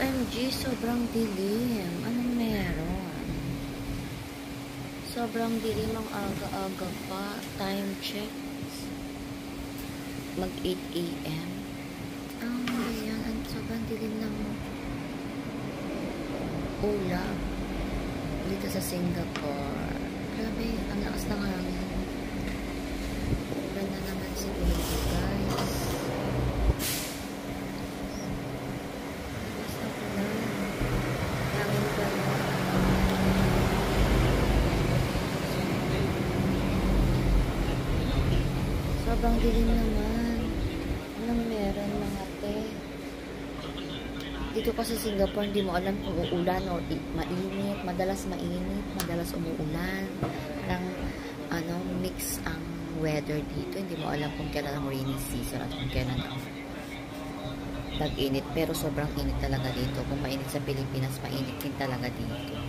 OMG, sobrang dilim. Anong meron? Sobrang dilim, ang aga-aga pa. Time check. Mag 8 AM. Ayan. Sobrang dilim ng ulap dito sa Singapore. Grabe, ang lakas ng hangin. Ganda naman siguro, guys. Sobrang dilim naman. Anong meron mga te? Dito kasi sa Singapore, hindi mo alam kung uulan o mainit. Madalas mainit, madalas umuulan. Parang, mix ang weather dito. Hindi mo alam kung kailan ang rainy season at kung kailan ang tag-init. Pero sobrang init talaga dito. Kung mainit sa Pilipinas, mainit din talaga dito.